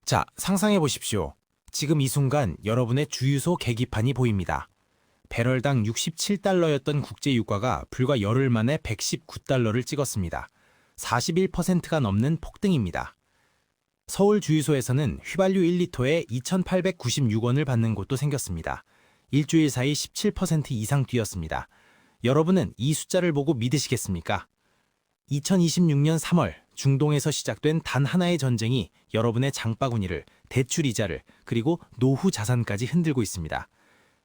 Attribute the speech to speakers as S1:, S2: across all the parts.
S1: 자, 상상해 보십시오. 지금 이 순간 여러분의 주유소 계기판이 보입니다. 배럴당 67달러였던 국제 유가가 불과 열흘 만에 119달러를 찍었습니다. 41%가 넘는 폭등입니다. 서울 주유소에서는 휘발유 1리터에 2,896원을 받는 곳도 생겼습니다. 일주일 사이 17% 이상 뛰었습니다. 여러분은 이 숫자를 보고 믿으시겠습니까? 2026년 3월 중동에서 시작된 단 하나의 전쟁이 여러분의 장바구니를, 대출이자를, 그리고 노후 자산까지 흔들고 있습니다.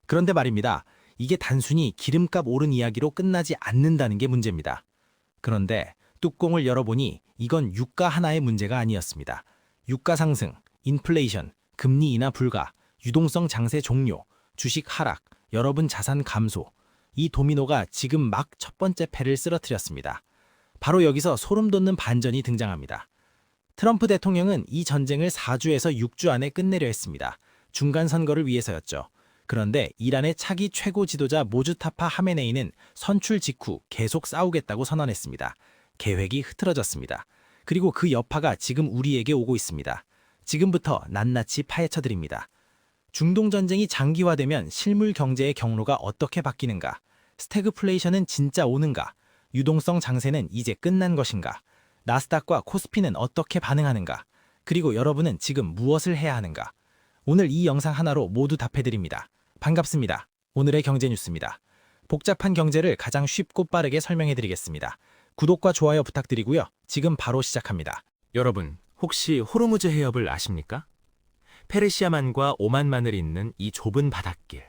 S1: 그런데 말입니다. 이게 단순히 기름값 오른 이야기로 끝나지 않는다는 게 문제입니다. 그런데 뚜껑을 열어보니 이건 유가 하나의 문제가 아니었습니다. 유가 상승, 인플레이션, 금리 인하 불가, 유동성 장세 종료, 주식 하락, 여러분 자산 감소. 이 도미노가 지금 막 첫 번째 패를 쓰러뜨렸습니다. 바로 여기서 소름 돋는 반전이 등장합니다. 트럼프 대통령은 이 전쟁을 4주에서 6주 안에 끝내려 했습니다. 중간 선거를 위해서였죠. 그런데 이란의 차기 최고 지도자 모주타파 하메네이는 선출 직후 계속 싸우겠다고 선언했습니다. 계획이 흐트러졌습니다. 그리고 그 여파가 지금 우리에게 오고 있습니다. 지금부터 낱낱이 파헤쳐드립니다. 중동 전쟁이 장기화되면 실물 경제의 경로가 어떻게 바뀌는가? 스태그플레이션은 진짜 오는가? 유동성 장세는 이제 끝난 것인가? 나스닥과 코스피는 어떻게 반응하는가? 그리고 여러분은 지금 무엇을 해야 하는가? 오늘 이 영상 하나로 모두 답해드립니다. 반갑습니다. 오늘의 경제뉴스입니다. 복잡한 경제를 가장 쉽고 빠르게 설명해드리겠습니다. 구독과 좋아요 부탁드리고요. 지금 바로 시작합니다.
S2: 여러분, 혹시 호르무즈 해협을 아십니까? 페르시아만과 오만만을 잇는 이 좁은 바닷길.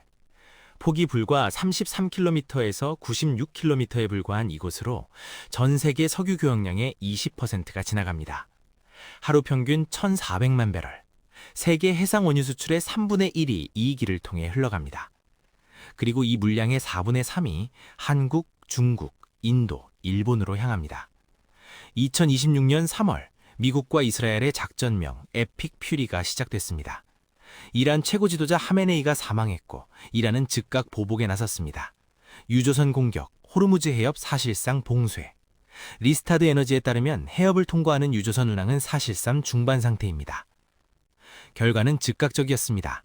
S2: 폭이 불과 33km에서 96km에 불과한 이곳으로 전 세계 석유 교역량의 20%가 지나갑니다. 하루 평균 1,400만 배럴. 세계 해상 원유 수출의 3분의 1이 이 길을 통해 흘러갑니다. 그리고 이 물량의 4분의 3이 한국, 중국, 인도, 일본으로 향합니다. 2026년 3월 미국과 이스라엘의 작전명 에픽 퓨리가 시작됐습니다. 이란 최고 지도자 하메네이가 사망했고 이란은 즉각 보복에 나섰습니다. 유조선 공격, 호르무즈 해협 사실상 봉쇄. 리스타드 에너지에 따르면 해협을 통과하는 유조선 운항은 사실상 중반 상태입니다. 결과는 즉각적이었습니다.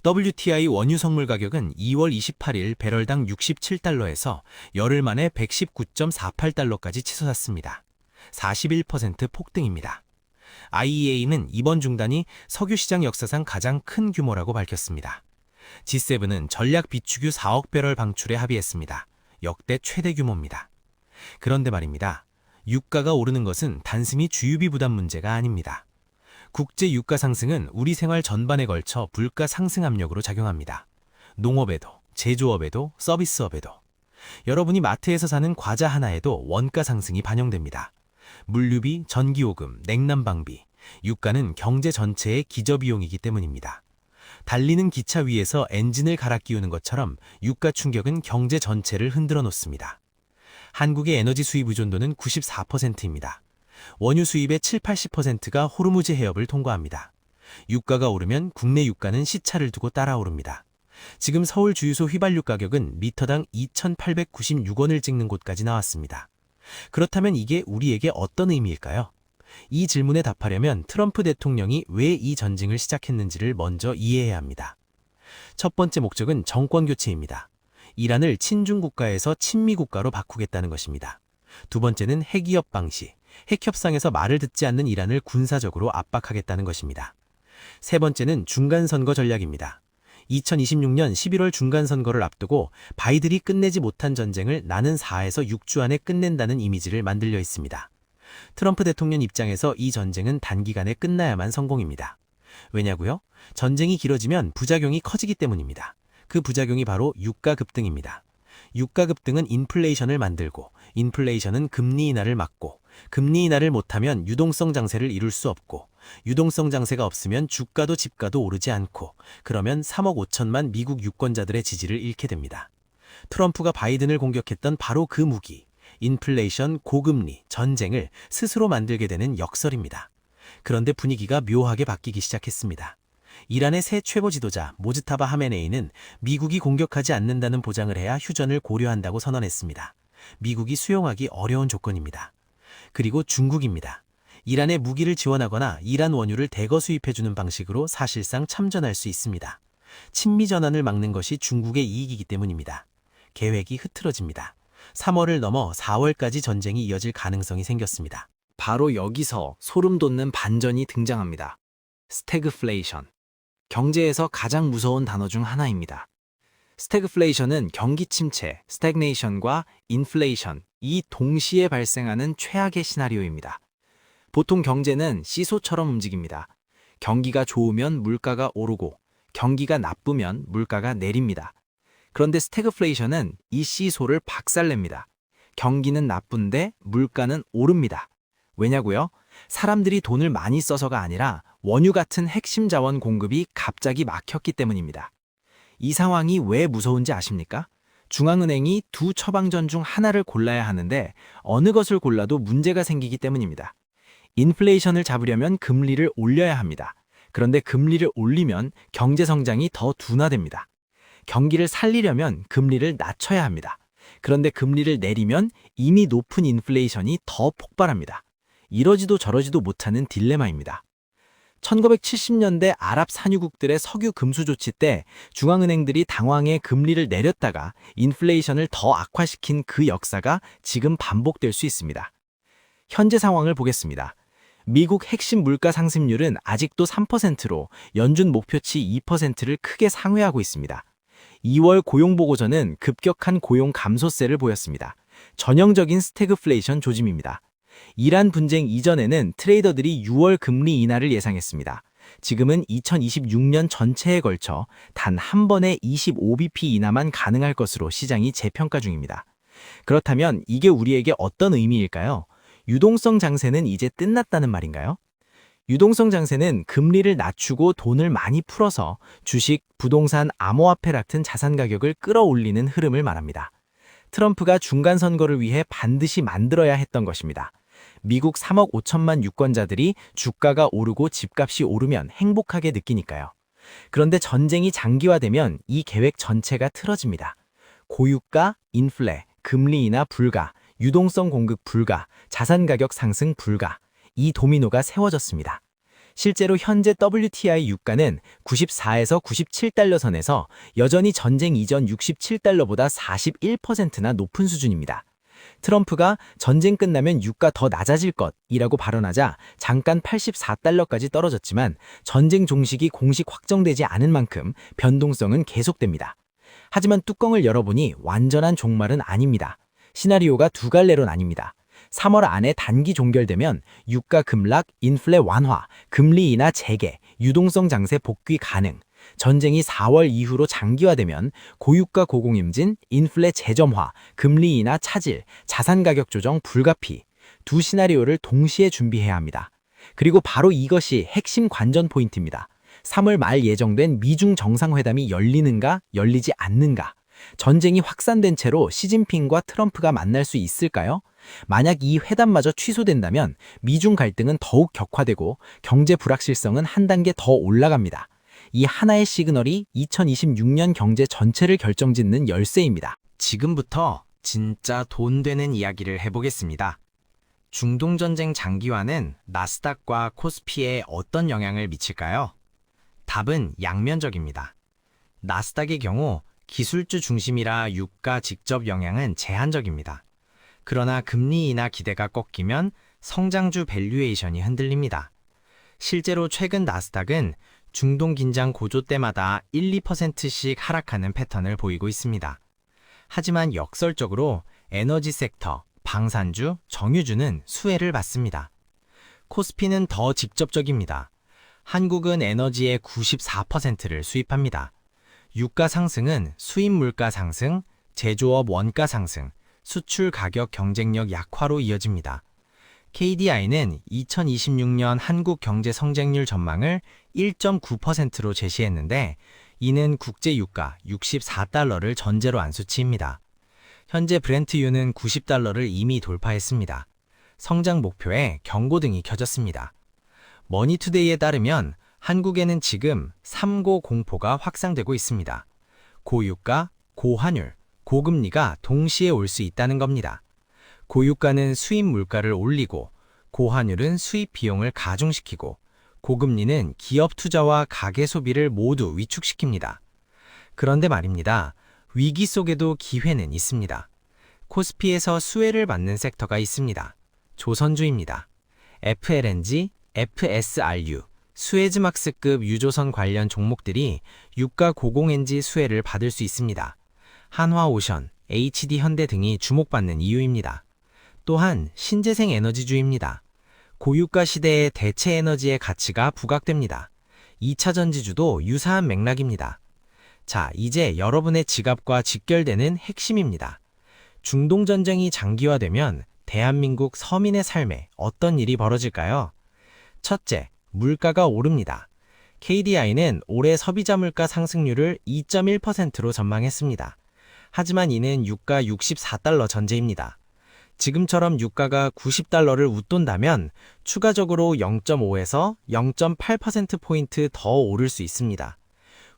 S2: WTI 원유 성물 가격은 2월 28일 배럴당 67달러에서 열흘 만에 119.48달러까지 치솟았습니다. 41% 폭등입니다. IEA는 이번 중단이 석유 시장 역사상 가장 큰 규모라고 밝혔습니다. G7은 전략 비축유 4억 배럴 방출에 합의했습니다. 역대 최대 규모입니다. 그런데 말입니다. 유가가 오르는 것은 단순히 주유비 부담 문제가 아닙니다. 국제 유가 상승은 우리 생활 전반에 걸쳐 물가 상승 압력으로 작용합니다. 농업에도, 제조업에도, 서비스업에도. 여러분이 마트에서 사는 과자 하나에도 원가 상승이 반영됩니다. 물류비, 전기요금, 냉난방비, 유가는 경제 전체의 기저비용이기 때문입니다. 달리는 기차 위에서 엔진을 갈아 끼우는 것처럼 유가 충격은 경제 전체를 흔들어 놓습니다. 한국의 에너지 수입 의존도는 94%입니다. 원유 수입의 7~80%가 호르무즈 해협을 통과합니다. 유가가 오르면 국내 유가는 시차를 두고 따라 오릅니다. 지금 서울 주유소 휘발유 가격은 리터당 2,896원을 찍는 곳까지 나왔습니다. 그렇다면 이게 우리에게 어떤 의미일까요? 이 질문에 답하려면 트럼프 대통령이 왜 이 전쟁을 시작했는지를 먼저 이해해야 합니다. 첫 번째 목적은 정권 교체입니다. 이란을 친중 국가에서 친미 국가로 바꾸겠다는 것입니다. 두 번째는 핵위협 방시, 핵협상에서 말을 듣지 않는 이란을 군사적으로 압박하겠다는 것입니다. 세 번째는 중간선거 전략입니다. 2026년 11월 중간선거를 앞두고 바이든이 끝내지 못한 전쟁을 나는 4에서 6주 안에 끝낸다는 이미지를 만들려 있습니다. 트럼프 대통령 입장에서 이 전쟁은 단기간에 끝나야만 성공입니다. 왜냐고요? 전쟁이 길어지면 부작용이 커지기 때문입니다. 그 부작용이 바로 유가 급등입니다. 유가 급등은 인플레이션을 만들고, 인플레이션은 금리 인하를 막고, 금리 인하를 못하면 유동성 장세를 이룰 수 없고, 유동성 장세가 없으면 주가도 집가도 오르지 않고, 그러면 3억 5천만 미국 유권자들의 지지를 잃게 됩니다. 트럼프가 바이든을 공격했던 바로 그 무기, 인플레이션, 고금리, 전쟁을 스스로 만들게 되는 역설입니다. 그런데 분위기가 묘하게 바뀌기 시작했습니다. 이란의 새 최고 지도자 모즈타바 하메네이는 미국이 공격하지 않는다는 보장을 해야 휴전을 고려한다고 선언했습니다. 미국이 수용하기 어려운 조건입니다. 그리고 중국입니다.
S3: 이란에 무기를 지원하거나 이란 원유를 대거 수입해주는 방식으로 사실상 참전할 수 있습니다. 친미 전환을 막는 것이 중국의 이익이기 때문입니다. 계획이 흐트러집니다. 3월을 넘어 4월까지 전쟁이 이어질 가능성이 생겼습니다.
S1: 바로 여기서 소름 돋는 반전이 등장합니다. 스태그플레이션. 경제에서 가장 무서운 단어 중 하나입니다. 스태그플레이션은 경기 침체, 스태그네이션과 인플레이션, 이 동시에 발생하는 최악의 시나리오입니다. 보통 경제는 시소처럼 움직입니다. 경기가 좋으면 물가가 오르고, 경기가 나쁘면 물가가 내립니다. 그런데 스태그플레이션은 이 시소를 박살냅니다. 경기는 나쁜데 물가는 오릅니다. 왜냐고요? 사람들이 돈을 많이 써서가 아니라 원유 같은 핵심 자원 공급이 갑자기 막혔기 때문입니다. 이 상황이 왜 무서운지 아십니까? 중앙은행이 두 처방전 중 하나를 골라야 하는데 어느 것을 골라도 문제가 생기기 때문입니다. 인플레이션을 잡으려면 금리를 올려야 합니다. 그런데 금리를 올리면 경제 성장이 더 둔화됩니다. 경기를 살리려면 금리를 낮춰야 합니다. 그런데 금리를 내리면 이미 높은 인플레이션이 더 폭발합니다. 이러지도 저러지도 못하는 딜레마입니다. 1970년대 아랍 산유국들의 석유 금수 조치 때 중앙은행들이 당황해 금리를 내렸다가 인플레이션을 더 악화시킨 그 역사가 지금 반복될 수 있습니다. 현재 상황을 보겠습니다. 미국 핵심 물가 상승률은 아직도 3%로 연준 목표치 2%를 크게 상회하고 있습니다. 2월 고용보고서는 급격한 고용 감소세를 보였습니다. 전형적인 스태그플레이션 조짐입니다. 이란 분쟁 이전에는 트레이더들이 6월 금리 인하를 예상했습니다. 지금은 2026년 전체에 걸쳐 단 한 번에 25bp 인하만 가능할 것으로 시장이 재평가 중입니다. 그렇다면 이게 우리에게 어떤 의미일까요? 유동성 장세는 이제 끝났다는 말인가요? 유동성 장세는 금리를 낮추고 돈을 많이 풀어서 주식, 부동산, 암호화폐 같은 자산 가격을 끌어올리는 흐름을 말합니다. 트럼프가 중간 선거를 위해 반드시 만들어야 했던 것입니다. 미국 3억 5천만 유권자들이 주가가 오르고 집값이 오르면 행복하게 느끼니까요. 그런데 전쟁이 장기화되면 이 계획 전체가 틀어집니다. 고유가, 인플레, 금리 인하 불가, 유동성 공급 불가, 자산 가격 상승 불가, 이 도미노가 세워졌습니다. 실제로 현재 WTI 유가는 94에서 97달러 선에서 여전히 전쟁 이전 67달러보다 41%나 높은 수준입니다. 트럼프가 전쟁 끝나면 유가 더 낮아질 것이라고 발언하자 잠깐 84달러까지 떨어졌지만 전쟁 종식이 공식 확정되지 않은 만큼 변동성은 계속됩니다. 하지만 뚜껑을 열어보니 완전한 종말은 아닙니다. 시나리오가 두 갈래로 나뉩니다. 3월 안에 단기 종결되면 유가 급락, 인플레 완화, 금리 인하 재개, 유동성 장세 복귀 가능. 전쟁이 4월 이후로 장기화되면 고유가 고공임진, 인플레 재점화, 금리 인하 차질, 자산 가격 조정 불가피. 두 시나리오를 동시에 준비해야 합니다. 그리고 바로 이것이 핵심 관전 포인트입니다. 3월 말 예정된 미중 정상회담이 열리는가, 열리지 않는가. 전쟁이 확산된 채로 시진핑과 트럼프가 만날 수 있을까요? 만약 이 회담마저 취소된다면 미중 갈등은 더욱 격화되고 경제 불확실성은 한 단계 더 올라갑니다. 이 하나의 시그널이 2026년 경제 전체를 결정짓는 열쇠입니다. 지금부터 진짜 돈 되는 이야기를 해보겠습니다. 중동전쟁 장기화는 나스닥과 코스피에 어떤 영향을 미칠까요? 답은 양면적입니다. 나스닥의 경우 기술주 중심이라 유가 직접 영향은 제한적입니다. 그러나 금리 인하 기대가 꺾이면 성장주 밸류에이션이 흔들립니다. 실제로 최근 나스닥은 중동 긴장 고조 때마다 1~2%씩 하락하는 패턴을 보이고 있습니다. 하지만 역설적으로 에너지 섹터, 방산주, 정유주는 수혜를 받습니다. 코스피는 더 직접적입니다. 한국은 에너지의 94%를 수입합니다. 유가 상승은 수입 물가 상승, 제조업 원가 상승, 수출 가격 경쟁력 약화로 이어집니다. KDI는 2026년 한국 경제 성장률 전망을 1.9%로 제시했는데 이는 국제 유가 64달러를 전제로 한 수치입니다. 현재 브렌트유는 90달러를 이미 돌파했습니다. 성장 목표에 경고등이 켜졌습니다. 머니투데이에 따르면 한국에는 지금 3고 공포가 확산되고 있습니다. 고유가, 고환율, 고금리가 동시에 올 수 있다는 겁니다. 고유가는 수입 물가를 올리고 고환율은 수입 비용을 가중시키고 고금리는 기업 투자와 가계 소비를 모두 위축시킵니다. 그런데 말입니다. 위기 속에도 기회는 있습니다. 코스피에서 수혜를 받는 섹터가 있습니다. 조선주입니다. FLNG, FSRU, 수에즈막스급 유조선 관련 종목들이 유가 고공행지 수혜를 받을 수 있습니다. 한화오션, HD현대 등이 주목받는 이유입니다. 또한 신재생 에너지주입니다. 고유가 시대의 대체 에너지의 가치가 부각됩니다. 2차 전지주도 유사한 맥락입니다. 자, 이제 여러분의 지갑과 직결되는 핵심입니다. 중동 전쟁이 장기화되면 대한민국 서민의 삶에 어떤 일이 벌어질까요? 첫째, 물가가 오릅니다. KDI는 올해 소비자 물가 상승률을 2.1%로 전망했습니다. 하지만 이는 유가 64달러 전제입니다. 지금처럼 유가가 90달러를 웃돈다면 추가적으로 0.5에서 0.8%포인트 더 오를 수 있습니다.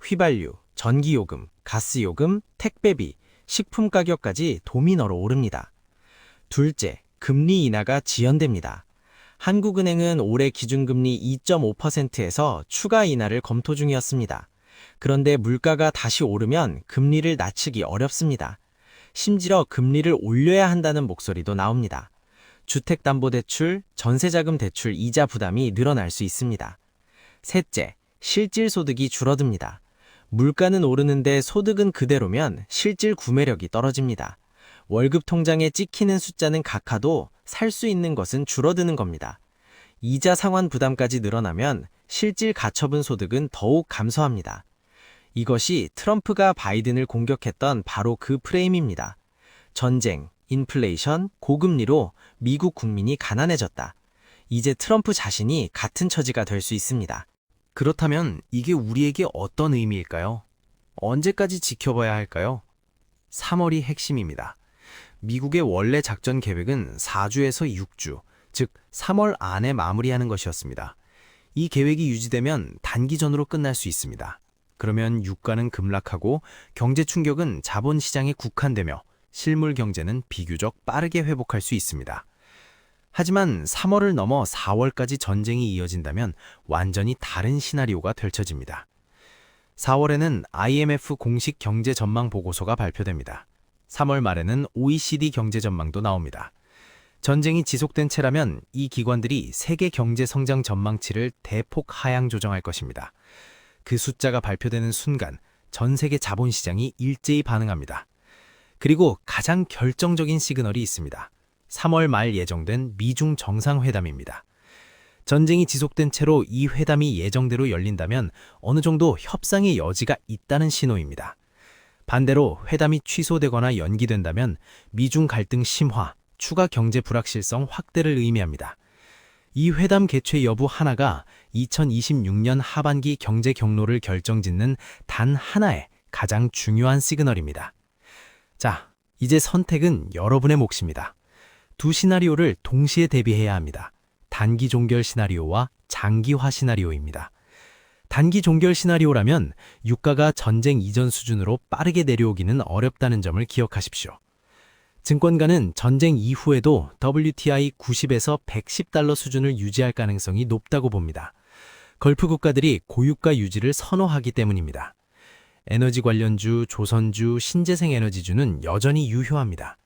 S1: 휘발유, 전기요금, 가스요금, 택배비, 식품 가격까지 도미노로 오릅니다. 둘째, 금리 인하가 지연됩니다. 한국은행은 올해 기준금리 2.5%에서 추가 인하를 검토 중이었습니다. 그런데 물가가 다시 오르면 금리를 낮추기 어렵습니다. 심지어 금리를 올려야 한다는 목소리도 나옵니다. 주택담보대출, 전세자금 대출 이자 부담이 늘어날 수 있습니다. 셋째, 실질소득이 줄어듭니다. 물가는 오르는데 소득은 그대로면 실질 구매력이 떨어집니다. 월급 통장에 찍히는 숫자는 각하도 살 수 있는 것은 줄어드는 겁니다. 이자 상환 부담까지 늘어나면 실질 가처분 소득은 더욱 감소합니다. 이것이 트럼프가 바이든을 공격했던 바로 그 프레임입니다. 전쟁, 인플레이션, 고금리로 미국 국민이 가난해졌다. 이제 트럼프 자신이 같은 처지가 될 수 있습니다.
S2: 그렇다면 이게 우리에게 어떤 의미일까요? 언제까지 지켜봐야 할까요? 3월이 핵심입니다. 미국의 원래 작전 계획은 4주에서 6주, 즉 3월 안에 마무리하는 것이었습니다. 이 계획이 유지되면 단기전으로 끝날 수 있습니다. 그러면 유가는 급락하고 경제 충격은 자본시장에 국한되며 실물 경제는 비교적 빠르게 회복할 수 있습니다. 하지만 3월을 넘어 4월까지 전쟁이 이어진다면 완전히 다른 시나리오가 펼쳐집니다. 4월에는 IMF 공식 경제 전망 보고서가 발표됩니다. 3월 말에는 OECD 경제 전망도 나옵니다. 전쟁이 지속된 채라면 이 기관들이 세계 경제 성장 전망치를 대폭 하향 조정할 것입니다. 그 숫자가 발표되는 순간 전 세계 자본시장이 일제히 반응합니다. 그리고 가장 결정적인 시그널이 있습니다. 3월 말 예정된 미중 정상회담입니다. 전쟁이 지속된 채로 이 회담이 예정대로 열린다면 어느 정도 협상의 여지가 있다는 신호입니다. 반대로 회담이 취소되거나 연기된다면 미중 갈등 심화, 추가 경제 불확실성 확대를 의미합니다. 이 회담 개최 여부 하나가 2026년 하반기 경제 경로를 결정짓는 단 하나의 가장 중요한 시그널입니다. 자, 이제 선택은 여러분의 몫입니다. 두 시나리오를 동시에 대비해야 합니다. 단기 종결 시나리오와 장기화 시나리오입니다. 단기 종결 시나리오라면 유가가 전쟁 이전 수준으로 빠르게 내려오기는 어렵다는 점을 기억하십시오. 증권가는 전쟁 이후에도 WTI 90에서 110달러 수준을 유지할 가능성이 높다고 봅니다. 걸프 국가들이 고유가 유지를 선호하기 때문입니다. 에너지 관련주, 조선주, 신재생 에너지주는 여전히 유효합니다.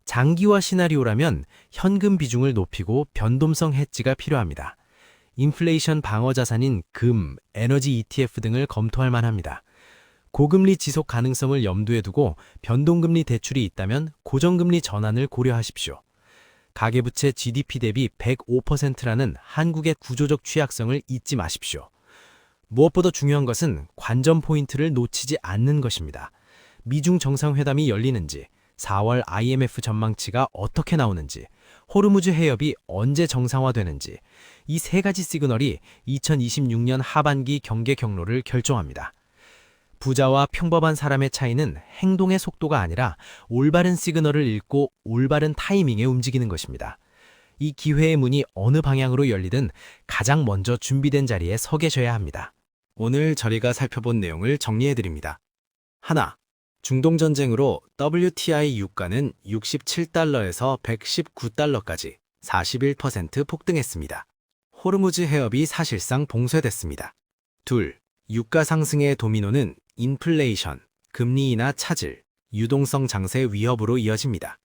S2: 장기화 시나리오라면 현금 비중을 높이고 변동성 해지가 필요합니다. 인플레이션 방어 자산인 금, 에너지 ETF 등을 검토할 만합니다. 고금리 지속 가능성을 염두에 두고 변동금리 대출이 있다면 고정금리 전환을 고려하십시오. 가계부채 GDP 대비 105%라는 한국의 구조적 취약성을 잊지 마십시오. 무엇보다 중요한 것은 관전 포인트를 놓치지 않는 것입니다. 미중 정상회담이 열리는지, 4월 IMF 전망치가 어떻게 나오는지, 호르무즈 해협이 언제 정상화되는지, 이 세 가지 시그널이 2026년 하반기 경제 경로를 결정합니다. 부자와 평범한 사람의 차이는 행동의 속도가 아니라 올바른 시그널을 읽고 올바른 타이밍에 움직이는 것입니다. 이 기회의 문이 어느 방향으로 열리든 가장 먼저 준비된 자리에 서 계셔야 합니다. 오늘 저희가 살펴본 내용을 정리해드립니다. 하나, 중동전쟁으로 WTI 유가는 67달러에서 119달러까지
S3: 41% 폭등했습니다. 호르무즈 해협이 사실상 봉쇄됐습니다. 둘, 유가 상승의 도미노는 인플레이션, 금리 인하 차질, 유동성 장세 위협으로 이어집니다.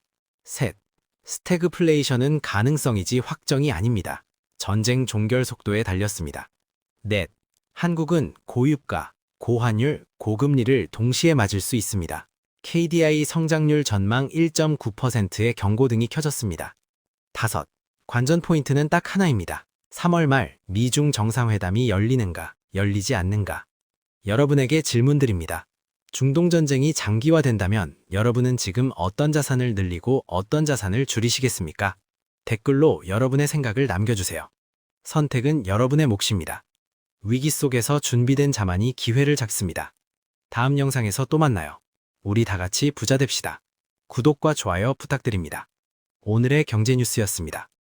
S3: 셋, 스태그플레이션은 가능성이지 확정이 아닙니다. 전쟁 종결 속도에 달렸습니다. 넷, 한국은 고유가, 고환율, 고금리를 동시에 맞을 수 있습니다. KDI 성장률 전망 1.9%의 경고등이 켜졌습니다. 다섯, 관전 포인트는 딱 하나입니다. 3월 말 미중 정상회담이 열리는가, 열리지 않는가. 여러분에게 질문드립니다. 중동전쟁이 장기화된다면 여러분은 지금 어떤 자산을 늘리고 어떤 자산을 줄이시겠습니까? 댓글로 여러분의 생각을 남겨주세요. 선택은 여러분의 몫입니다. 위기 속에서 준비된 자만이 기회를 잡습니다. 다음 영상에서 또 만나요. 우리 다 같이 부자 됩시다. 구독과 좋아요 부탁드립니다. 오늘의 경제 뉴스였습니다.